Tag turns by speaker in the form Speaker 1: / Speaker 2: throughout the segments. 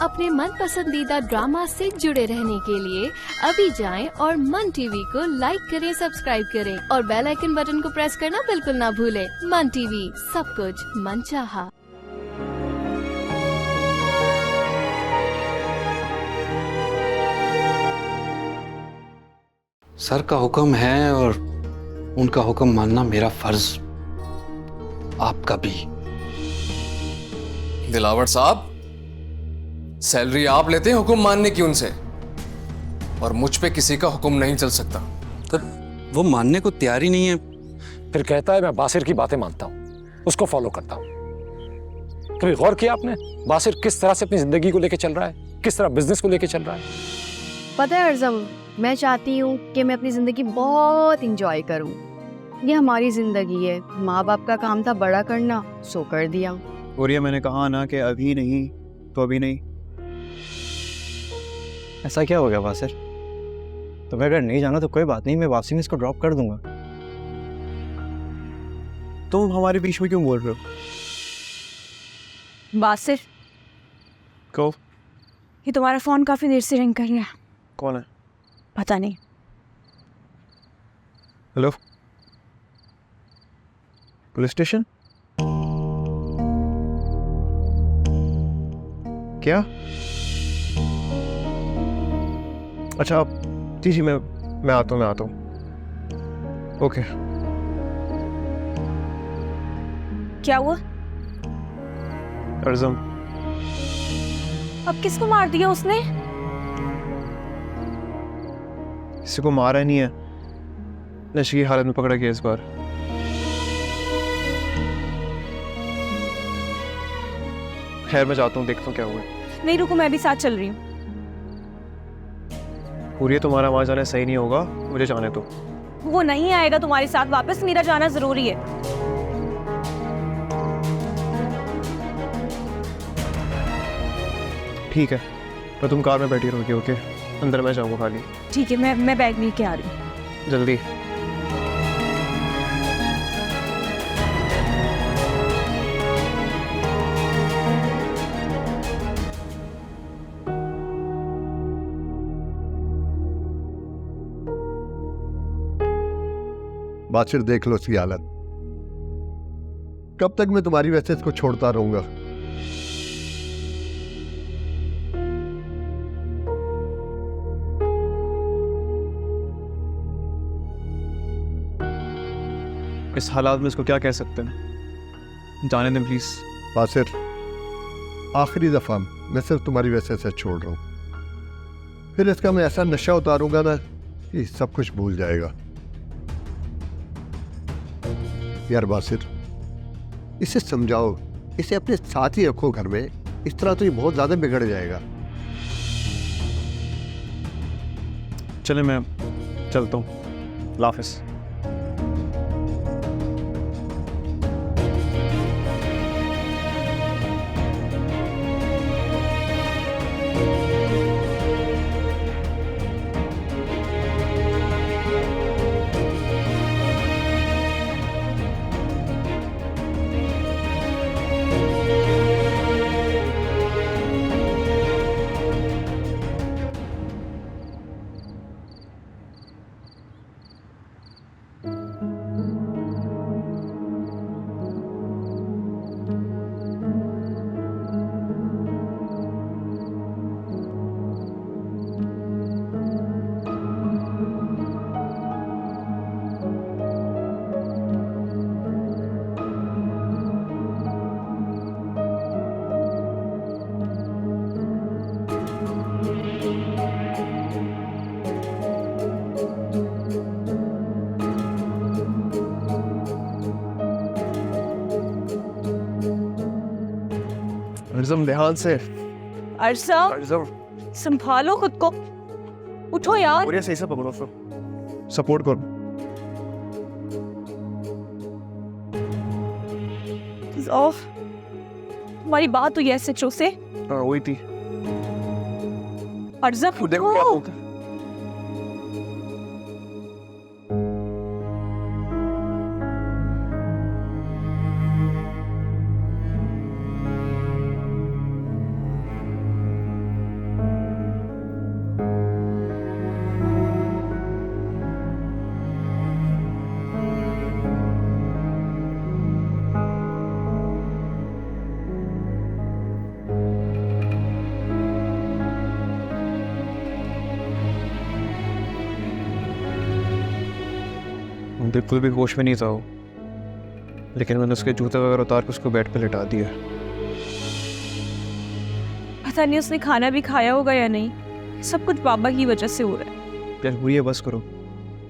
Speaker 1: अपने मन पसंदीदा ड्रामा से जुड़े रहने के लिए अभी जाएं और मन टीवी को लाइक करें, सब्सक्राइब करें और बेल आइकन बटन को प्रेस करना बिल्कुल ना भूलें। मन टीवी, सब कुछ मनचाहा।
Speaker 2: सर का हुक्म है और उनका हुक्म मानना मेरा फर्ज, आपका भी।
Speaker 3: दिलावर साहब, सैलरी आप लेते हैं हुक्म मानने की उनसे, और मुझ पे किसी का हुक्म नहीं चल सकता।
Speaker 2: तो वो मानने को तैयार ही नहीं है।
Speaker 4: फिर कहता है मैं बासिर की बातें मानता हूं, उसको फॉलो करता हूं। कभी गौर किया आपने बासिर किस तरह से अपनी जिंदगी को लेके चल रहा है, किस तरह बिजनेस को लेके चल रहा है?
Speaker 5: पता है अर्ज़म, मैं चाहती हूँ कि मैं अपनी ज़िंदगी बहुत इंजॉय करूँ। ये हमारी ज़िंदगी है, माँ बाप का काम था बड़ा करना, सो कर दिया।
Speaker 6: और ये मैंने कहा ना कि अभी नहीं तो अभी नहीं। ऐसा क्या हो गया बासिर? तुम्हें अगर नहीं जाना तो कोई बात नहीं, मैं वापसी में इसको ड्रॉप कर दूंगा। तुम हमारे बीच में क्यों बोल रहे हो?
Speaker 7: बासिर,
Speaker 6: कहो।
Speaker 7: ये तुम्हारा फोन काफी देर से रिंग कर रहा है।
Speaker 6: कौन है?
Speaker 7: पता नहीं।
Speaker 6: Hello, police station? क्या? अच्छा, आप जी मैं आता हूँ। ओके।
Speaker 7: क्या हुआ?
Speaker 6: अर्ज़म,
Speaker 7: अब किसको मार दिया उसने?
Speaker 6: किसी को मारा नहीं है, नशे की हालत में पकड़ा गया इस बार। खैर, मैं जाता हूँ, देखता हूँ क्या हुआ।
Speaker 7: नहीं रुको, मैं भी साथ चल रही हूँ।
Speaker 6: पूरी तुम्हारा वहां जाना सही नहीं होगा, मुझे जाने दो।
Speaker 7: वो नहीं आएगा तुम्हारे साथ वापस, मेरा जाना जरूरी है।
Speaker 6: ठीक है, तो तुम कार में बैठी रहोगी। ओके, अंदर मैं जाऊंगा खाली।
Speaker 7: ठीक है, मैं बैग लेके आ रही हूँ।
Speaker 6: जल्दी।
Speaker 8: बासिर, देख लो इसकी हालत। कब तक मैं तुम्हारी वजह से इसको छोड़ता रहूंगा?
Speaker 6: इस हालात में इसको क्या कह सकते हैं? जाने दें प्लीज।
Speaker 8: बासिर, आखिरी दफा मैं सिर्फ तुम्हारी वजह से छोड़ रहा हूं। फिर इसका मैं ऐसा नशा उतारूंगा ना कि सब कुछ भूल जाएगा। यार बासिर, इसे समझाओ, इसे अपने साथ ही रखो घर में। इस तरह तो ये बहुत ज्यादा बिगड़ जाएगा।
Speaker 6: चले, मैं चलता हूँ। अल्लाह हाफिज़। अर्ज़म, ध्यान से।
Speaker 7: अर्ज़म,
Speaker 6: अर्ज़म,
Speaker 7: संभालो खुद को, उठो यार।
Speaker 6: और ये सही से पकड़ो, फिर सपोर्ट करो।
Speaker 7: तुम्हारी बात हुई ऐसे चो से?
Speaker 6: हाँ, वही थी।
Speaker 7: अर्ज़म,
Speaker 6: देखो क्या
Speaker 7: उठो।
Speaker 6: बोलते हैं। बिल्कुल भी होश में नहीं था वो, लेकिन मैंने उसके जूते वगैरह उतार के उसको बेड पे लिटा दिया।
Speaker 7: पता नहीं उसने खाना भी खाया होगा या नहीं। सब कुछ बाबा की वजह से हो रहा है।
Speaker 6: यार हुई है, बस करो।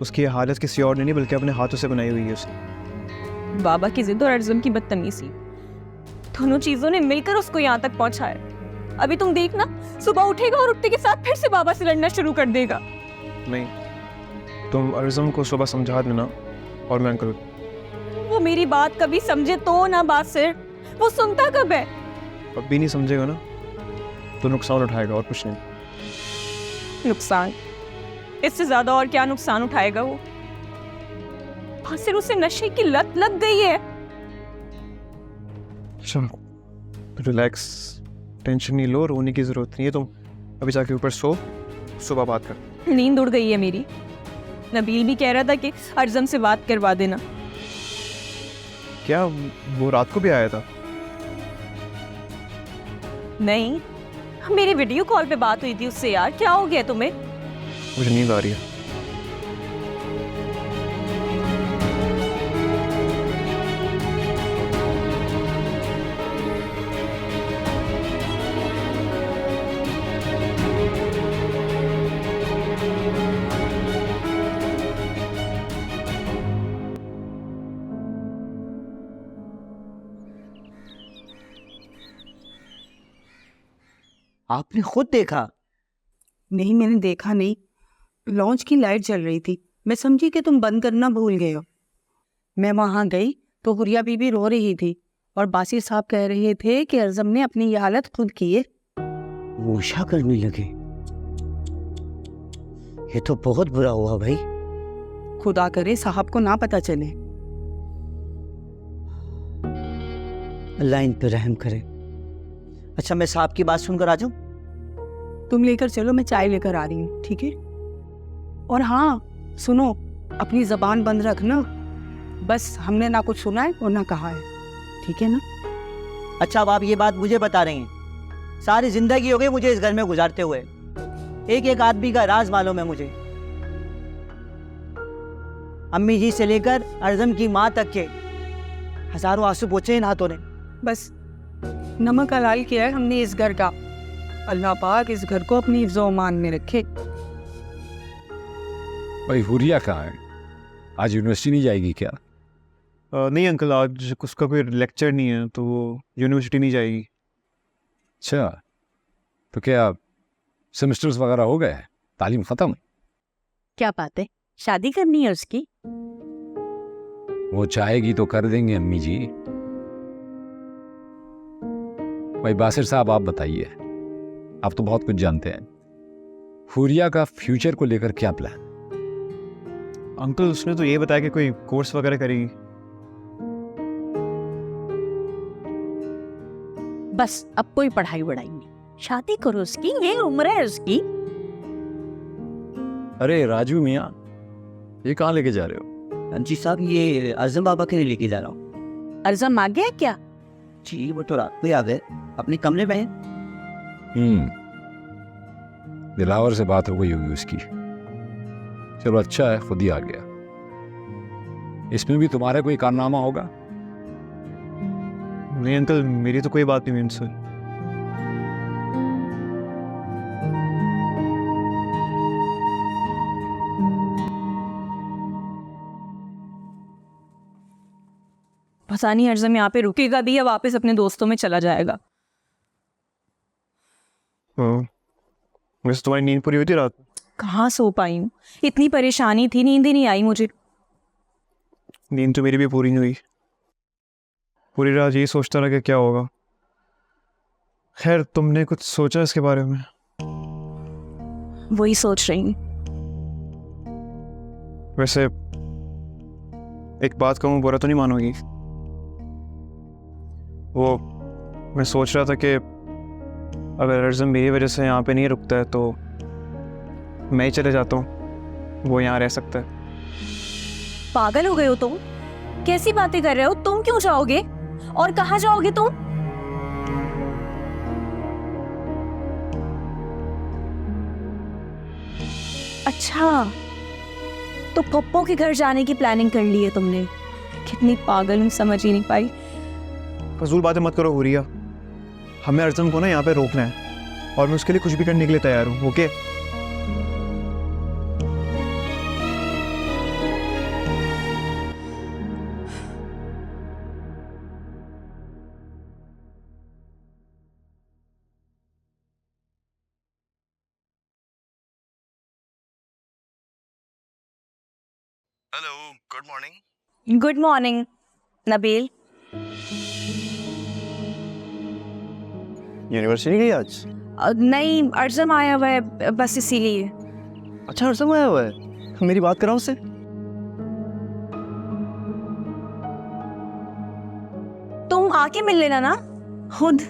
Speaker 6: उसकी ये हालत किसी और ने नहीं बल्कि अपने हाथों से बनाई हुई है उसने।
Speaker 7: बाबा की जिद और अर्जुन की बदतमीजी, दोनों चीजों ने मिलकर उसको यहाँ तक पहुंचाया। अभी तुम देखना, सुबह उठेगा और उठने के साथ फिर से बाबा से लड़ना शुरू कर देगा।
Speaker 6: नहीं, तुम अर्जुन को सुबह समझा देना और मैं अंकल।
Speaker 7: वो मेरी बात कभी समझे तो ना बासिर, वो सुनता कब है?
Speaker 6: अब भी नहीं समझेगा ना तो नुकसान उठाएगा और कुछ नहीं।
Speaker 7: नुकसान? इससे ज्यादा और क्या नुकसान उठाएगा वो? बासिर, उसे नशे की लत लग गई है।
Speaker 6: चलो रिलैक्स, टेंशन नहीं लो, रोने की जरूरत नहीं है। तुम अभी जाके ऊपर सो, सुबह बात कर।
Speaker 7: नींद उड़ गई है मेरी। नबील भी कह रहा था कि अर्जुन से बात करवा देना।
Speaker 6: क्या वो रात को भी आया था?
Speaker 7: नहीं, मेरी वीडियो कॉल पे बात हुई थी उससे। यार क्या हो गया तुम्हें?
Speaker 6: मुझे नींद आ रही है।
Speaker 9: आपने खुद देखा?
Speaker 10: नहीं, मैंने देखा नहीं। लॉन्च की लाइट जल रही थी, मैं समझी कि तुम बंद करना भूल गए हो। मैं वहां गई तो हुरिया बीबी रो रही थी और बासिर साहब कह रहे थे कि अर्जम ने अपनी ये हालत खुद की है।
Speaker 9: मूशा करने लगे? ये तो बहुत बुरा हुआ भाई।
Speaker 10: खुदा करे साहब को ना पता चले।
Speaker 9: अल्लाह इन पे रहम करे। अच्छा, मैं साहब की बात सुनकर आ जाऊं?
Speaker 10: तुम लेकर चलो, मैं चाय लेकर आ रही हूँ, ठीक है? और हाँ सुनो, अपनी जबान बंद रखना। बस हमने ना कुछ सुना है और ना कहा है, ठीक है ना?
Speaker 9: अच्छा, अब आप ये बात मुझे बता रही हैं। सारी जिंदगी हो गई मुझे इस घर में गुजारते हुए, एक एक आदमी का राज मालूम है मुझे। अम्मी जी से लेकर अर्जम की माँ तक के हजारों आंसू पोंछे इन हाथों ने।
Speaker 10: बस नमक हलाल किया है हमने इस घर का। अल्लाह पाक इस घर को अपनी हिफ्ज़-ओ अमान में रखे।
Speaker 4: भाई हुरिया कहाँ है? आज यूनिवर्सिटी नहीं जाएगी क्या?
Speaker 6: नहीं अंकल, आज उसका कोई लेक्चर नहीं है तो वो यूनिवर्सिटी नहीं जाएगी।
Speaker 4: अच्छा, तो क्या सेमेस्टर्स वगैरह हो गए? तालीम खत्म?
Speaker 10: क्या बात है, शादी करनी है उसकी?
Speaker 4: वो चाहेगी तो कर देंगे अम्मी जी। भाई बासिर साहब, आप बताइए, आप तो बहुत कुछ जानते हैं। हुरिया का फ्यूचर को लेकर क्या प्लान?
Speaker 6: अंकल उसने तो ये बताया कि कोई कोर्स वगैरह करेगी।
Speaker 10: बस अब कोई पढ़ाई वढ़ाई नहीं, शादी करो उसकी, ये उम्र है उसकी।
Speaker 4: अरे राजू मियाँ, ये कहाँ लेके जा रहे हो?
Speaker 9: जी साहब, ये अर्जुन बाबा के लिए लेके जा रहा हूँ।
Speaker 10: अर्जुन आ गया क्या?
Speaker 9: जी, वो तो रात को ही आ गए, अपने कमरे में है।
Speaker 4: दिलावर से बात हो गई होगी उसकी। चलो अच्छा है, खुद ही आ गया। इसमें भी तुम्हारा कोई कारनामा होगा?
Speaker 6: नहीं अंकल, मेरी तो कोई बात नहीं हुई उनसे।
Speaker 7: पता नहीं अर्जुन यहाँ पे रुकेगा भी या वापस अपने दोस्तों में चला जाएगा।
Speaker 6: वैसे तुम्हारी नींद पूरी हुई थी रात?
Speaker 7: कहाँ सो पाई हूँ, इतनी परेशानी थी, नींद ही नहीं आई मुझे।
Speaker 6: नींद तो मेरी भी पूरी नहीं हुई। पूरी रात यही सोचता रहा कि क्या होगा। खैर, तुमने कुछ सोचा इसके बारे में?
Speaker 7: वही सोच रही हूँ।
Speaker 6: वैसे एक बात कहूँ, बुरा तो नहीं मानोगी? वो मैं सोच रहा था कि अगर अर्जुन मेरी वजह से यहाँ पे नहीं रुकता है तो मैं ही चले जाता हूँ, वो यहाँ रह सकता है।
Speaker 7: पागल हो गए हो तुम? कैसी बातें कर रहे हो? तुम क्यों जाओगे और कहाँ जाओगे तुम? अच्छा, तो पप्पो के घर जाने की प्लानिंग कर ली है तुमने। कितनी पागल हूँ, समझ ही नहीं पाई।
Speaker 6: फजूल बातें मत करो हुरिया, हमें अर्ज़म को ना यहाँ पे रोकना है और मैं उसके लिए कुछ भी करने के लिए तैयार हूँ। Okay?
Speaker 11: Hello, good morning.
Speaker 7: Good morning Nabeel.
Speaker 6: University गई आज?
Speaker 7: नहीं, अर्ज़म आया हुआ है, बस इसीलिए।
Speaker 6: अच्छा, अर्ज़म आया हुआ है, मेरी बात कराओ उससे।
Speaker 7: तुम आके मिल लेना ना खुद।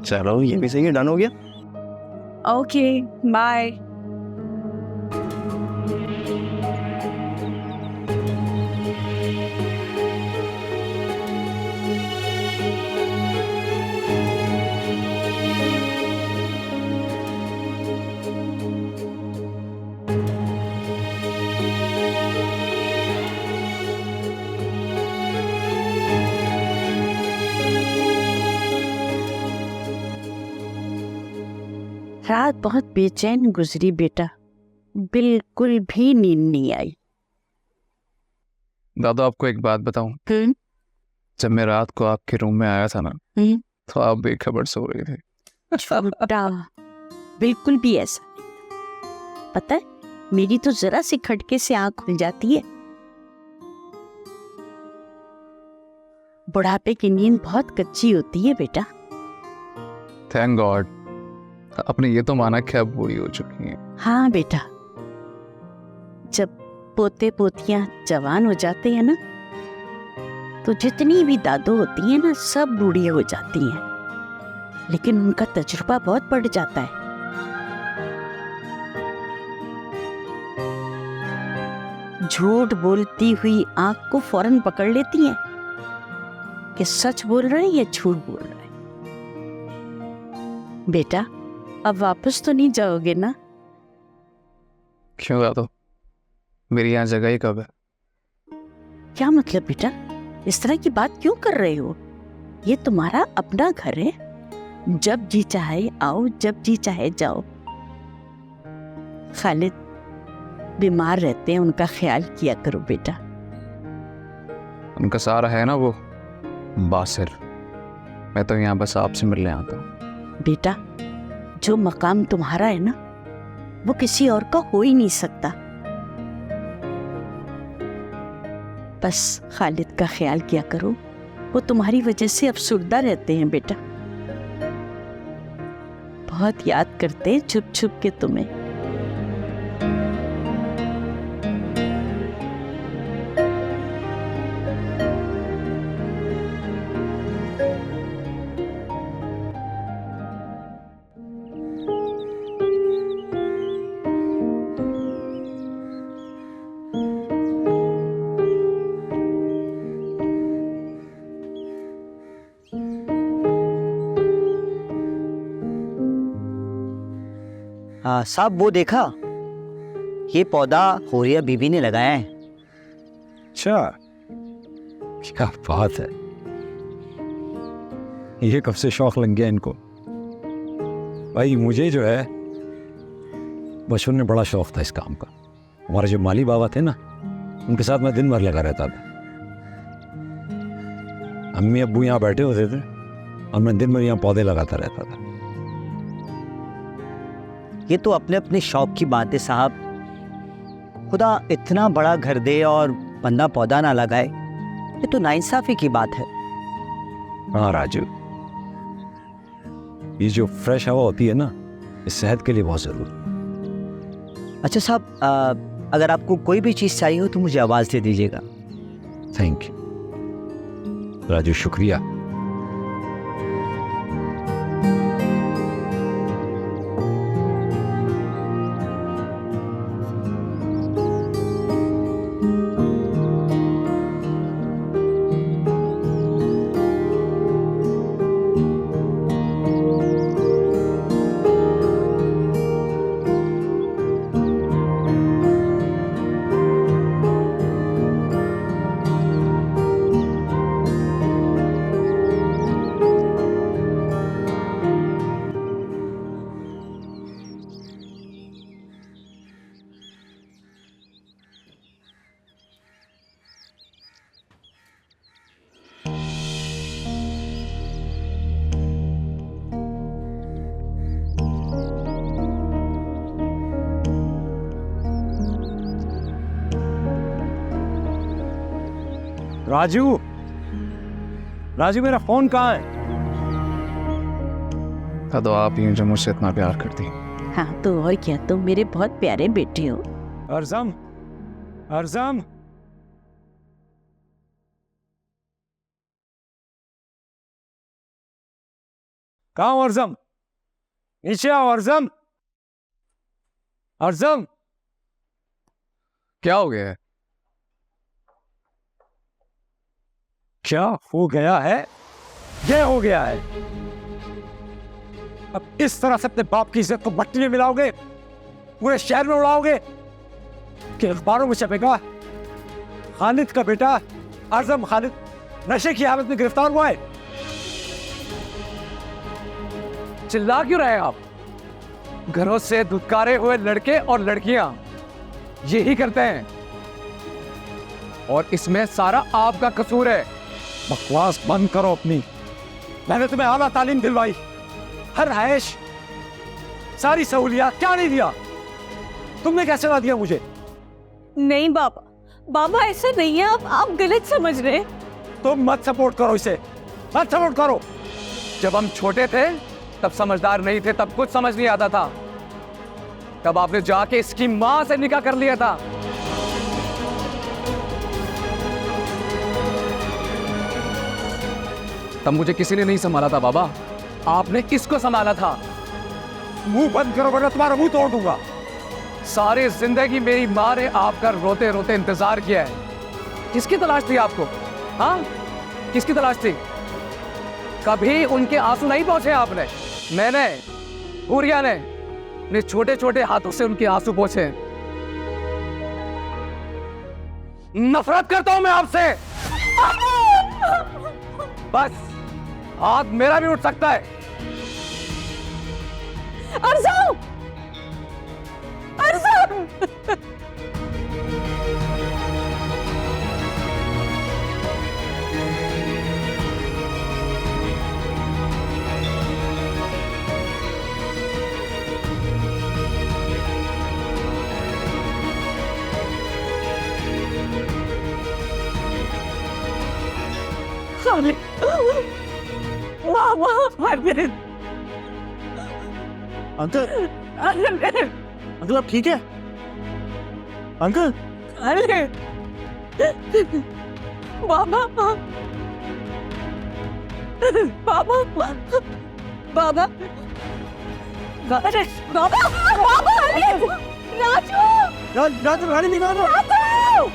Speaker 6: चलो, ये भी सही है, डन हो गया।
Speaker 7: Okay, bye.
Speaker 10: रात बहुत बेचैन गुजरी बेटा, बिल्कुल भी नींद नहीं आई।
Speaker 3: दादा, आपको एक बात बताऊं? जब मैं रात को आपके रूम में आया था ना, तो आप बेखबर सो रहे थे।
Speaker 10: छोटा, बिल्कुल भी ऐसा नहीं था। पता है, मेरी तो जरा सी खटके से आंख खुल जाती है। बुढ़ापे की नींद बहुत कच्ची होती है बेटा।
Speaker 3: थैंक गॉड, आपने ये तो माना कि आप बूढ़ी हो चुकी हैं।
Speaker 10: हाँ बेटा, जब पोते पोतियां जवान हो जाते हैं ना, तो जितनी भी दादू होती हैं ना, सब बूढ़ी हो जाती हैं, लेकिन उनका तजुर्बा बहुत बढ़ जाता है। झूठ बोलती हुई आंख को फौरन पकड़ लेती हैं कि सच बोल रहे हैं या झूठ बोल रहे हैं। बेटा, अब वापस तो नहीं जाओगे ना?
Speaker 3: क्यों दादू, मेरी यहाँ जगह ही कब है?
Speaker 10: क्या मतलब बेटा, इस तरह की बात क्यों कर रहे हो? ये तुम्हारा अपना घर है, जब जी चाहे आओ, जब जी चाहे जाओ। खालिद बीमार रहते हैं, उनका ख्याल किया करो बेटा।
Speaker 3: उनका सहारा है ना वो बासिर। मैं तो यहाँ बस आपसे मिलने आता हूँ।
Speaker 10: बेटा, जो मकाम तुम्हारा है ना, वो किसी और का हो ही नहीं सकता। बस खालिद का ख्याल किया करो, वो तुम्हारी वजह से अफसुर्दा रहते हैं बेटा। बहुत याद करते हैं छुप छुप के तुम्हें।
Speaker 9: साहब, वो देखा, ये पौधा होरिया बीबी ने लगाया है।
Speaker 4: अच्छा, क्या बात है। ये कब से शौक लग गया इनको? भाई, मुझे जो है बचपन में बड़ा शौक था इस काम का। हमारे जो माली बाबा थे ना, उनके साथ मैं दिन भर लगा रहता था। अम्मी अब्बू यहाँ बैठे होते थे और मैं दिन भर यहाँ पौधे लगाता रहता था।
Speaker 9: ये तो अपने अपने शौक की बात है साहब। खुदा इतना बड़ा घर दे और बंदा पौधा ना लगाए, ये तो नाइंसाफी की बात है।
Speaker 4: हाँ राजू, ये जो फ्रेश हवा होती है ना, इस सेहत के लिए बहुत जरूरी।
Speaker 9: अच्छा साहब, अगर आपको कोई भी चीज़ चाहिए हो तो मुझे आवाज़ दे दीजिएगा।
Speaker 4: थैंक यू राजू, शुक्रिया। राजू, राजू मेरा फोन कहाँ है?
Speaker 6: तो आप ही हैं जो मुझसे इतना प्यार करती हैं।
Speaker 10: हाँ तो और क्या, तुम मेरे बहुत प्यारे बेटे हो।
Speaker 4: अर्जम, अर्जम, कहाँ हो अर्जम? नीचे आओ अर्जम। अर्जम,
Speaker 3: क्या हो गया है?
Speaker 4: क्या हो गया है? ये हो गया है। अब इस तरह से अपने बाप की इज्जत को मट्टी में मिलाओगे, पूरे शहर में उड़ाओगे कि अखबारों में छपेगा खालिद का बेटा आजम खालिद नशे की हालत में गिरफ्तार हुआ है। चिल्ला क्यों रहे आप? घरों से धुतकारे हुए लड़के और लड़कियां यही करते हैं, और इसमें सारा आपका कसूर है। बकवास बंद करो अपनी। मैंने तुम्हें आला तालीम दिलवाई, हर ऐश, सारी सहूलियात, क्या नहीं दिया? तुमने कैसे ला दिया मुझे?
Speaker 7: नहीं बाबा, बाबा ऐसा नहीं है, आप गलत समझ रहे हैं।
Speaker 4: तुम मत सपोर्ट करो इसे, मत सपोर्ट करो। जब हम छोटे थे तब समझदार नहीं थे, तब कुछ समझ नहीं आता था, तब आपने जाके इसकी मां से निकाह कर लिया था।
Speaker 3: तब मुझे किसी ने नहीं संभाला था बाबा,
Speaker 4: आपने किसको संभाला था? मुंह बंद करो वरना तुम्हारा मुंह तोड़ दूंगा। सारी जिंदगी मेरी माँ ने आपका रोते रोते इंतजार किया है। किसकी तलाश थी आपको? हाँ, किसकी तलाश थी? कभी उनके आंसू नहीं पहुंचे आपने? मैंने, हुरिया ने अपने छोटे छोटे हाथों से उनके आंसू पहुंचे। नफरत करता हूं मैं आपसे। बस हाथ मेरा भी उठ सकता है।
Speaker 7: Arjun! Arjun!
Speaker 10: Sorry. Mama, I've been.
Speaker 11: Uncle, uncle आप ठीक है? अंकल,
Speaker 10: अरे बाबा, बाबा, बाबा, अरे बाबा, बाबा, राजू,
Speaker 11: राजू गाड़ी निकालो।
Speaker 10: राजू,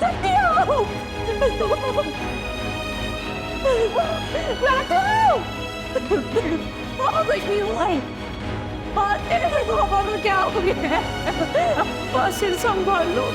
Speaker 10: जल्दी आओ। राजू, बाबा कुछ नहीं हुआ है। बाबा को क्या हो गया है? बस सिर संभाल लो।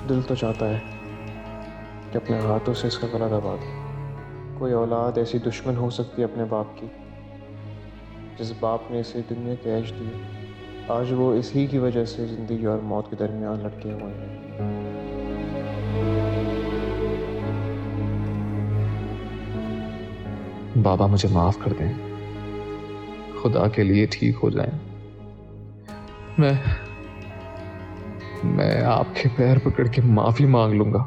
Speaker 6: दिल तो चाहता है कि अपने हाथों से इसका गला दबा दे। कोई औलाद ऐसी दुश्मन हो सकती है अपने बाप की? जिस बाप ने इसे दुनिया के ऐश दिए, आज वो इसी की वजह से ज़िंदगी और मौत के दरमियान लटके हुए हैं।
Speaker 12: बाबा मुझे माफ़ कर दें, खुदा के लिए ठीक हो जाएं। मैं आपके पैर पकड़ के माफी मांग लूंगा,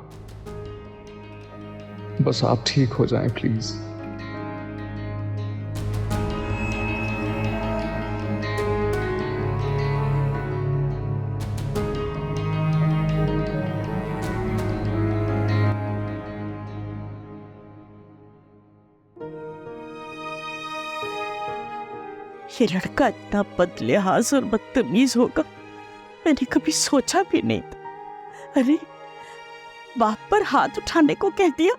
Speaker 12: बस आप ठीक हो जाएं प्लीज।
Speaker 10: ये लड़का इतना बदलिहाज और बदतमीज होगा मैंने कभी सोचा भी नहीं था। अरे बाप पर हाथ उठाने को कह दिया।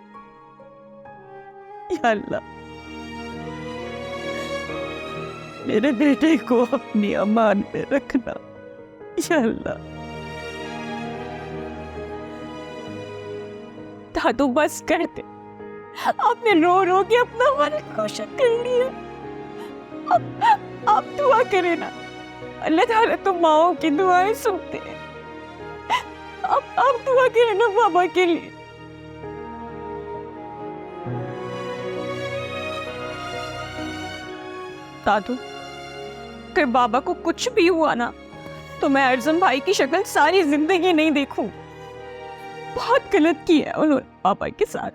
Speaker 10: या अल्लाह, मेरे बेटे को अपनी अमान में रखना। या अल्लाह। दादू बस कर दे, आपने रो रो के अपना मन खुश कर लिया। आप दुआ करें ना, अल्लाह ताला तो माओ की दुआएं सुनते हैं। आप दुआ करें ना बाबा के लिए। दादू, अगर बाबा को कुछ भी हुआ ना तो मैं अर्जुन भाई की शक्ल सारी जिंदगी नहीं देखूं। बहुत गलत किया है उन्होंने पापा के साथ।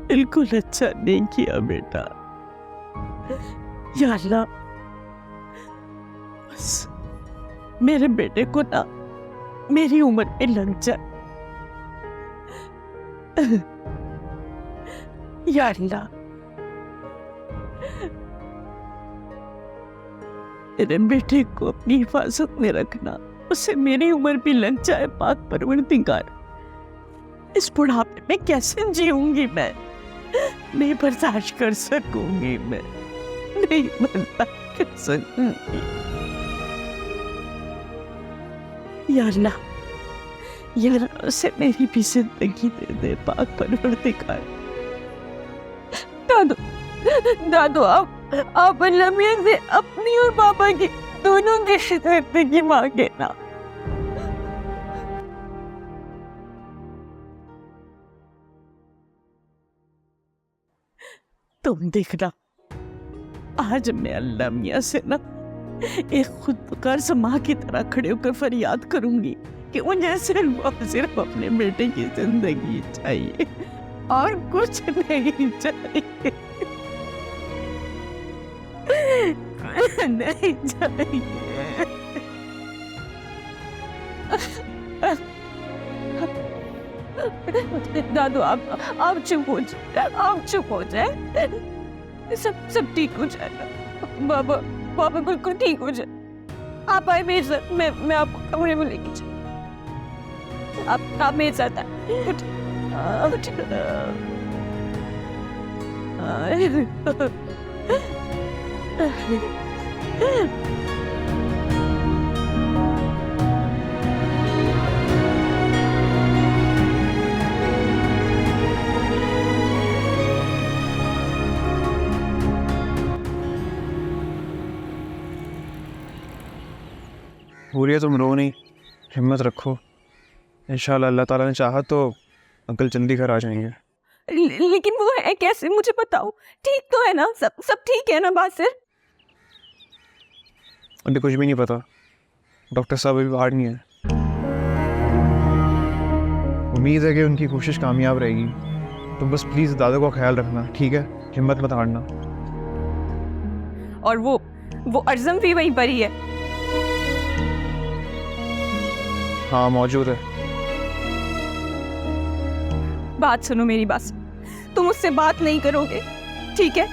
Speaker 10: बिल्कुल अच्छा नहीं किया बेटा। या अल्लाह, बस मेरे बेटे को ना मेरी उम्र में लग जाए। या अल्लाह, मेरे बेटे को अपनी हिफाजत में रखना, उसे मेरी उम्र भी लग जाए। पाक परवरदिगार, इस बुढ़ापे में कैसे जीऊंगी मैं? नहीं बर्दाश्त कर सकूंगी मैं, नहीं बर्दाश्त कर सकूंगी। या अल्लाह, या अल्लाह, उसे मेरी भी जिंदगी दे दे पाक परवरदिगार। दादू, दादू, आप अल्लाह मियां से अपनी और पापा की दोनों की जिंदगी मांगे ना। तुम देखना, आज मैं अल्लाह मियां से ना एक खुदगर्ज माँ की तरह खड़े होकर फरियाद करूंगी कि मुझे सिर्फ अपने बेटे की जिंदगी चाहिए और कुछ नहीं चाहिए। नहीं चाहिए। दादू, आप चुप हो जाए, आप चुप हो जाए। सब ठीक हो जाएगा। बाबा बिल्कुल ठीक हो जाए। आप आए मेरे साथ, मैं आपको कमरे में लेके जाऊँ। आप मेरे साथ
Speaker 6: हुरिया, तुम रो नहीं, हिम्मत रखो। इंशाल्लाह अल्लाह ताला ने चाहा तो अंकल जल्दी घर आ जाएंगे।
Speaker 7: लेकिन वो है कैसे, मुझे बताओ। ठीक तो है ना? सब ठीक है ना बासिर?
Speaker 6: अभी कुछ भी नहीं पता, डॉक्टर साहब अभी बाहर नहीं है। उम्मीद है कि उनकी कोशिश कामयाब रहेगी। तुम बस प्लीज़ दादा का ख्याल रखना, ठीक है? हिम्मत मत हारना।
Speaker 7: और वो अर्जुन भी वहीं पर ही है?
Speaker 6: हाँ, मौजूद है।
Speaker 7: बात सुनो, मेरी बात। तुम उससे बात नहीं करोगे, ठीक है?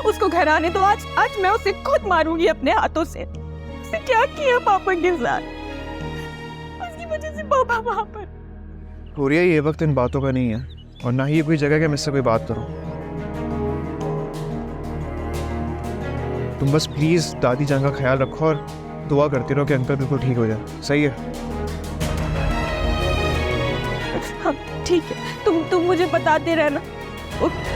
Speaker 7: उसको घर आने दो। आज मैं उसे खुद मारूंगी अपने हाथों से। उसने क्या किया पापा के साथ? उसकी वजह से पापा वहां पर।
Speaker 6: हुरिया, ये वक्त इन बातों का नहीं है और ना ही ये कोई जगह कि मुझसे कोई बात करो। तुम बस प्लीज दादी जान का ख्याल रखो और दुआ करते रहो कि अंकल बिल्कुल ठीक हो जाए। सही है?
Speaker 7: हाँ ठीक है, तुम मुझे बताते रहना।
Speaker 6: ओके।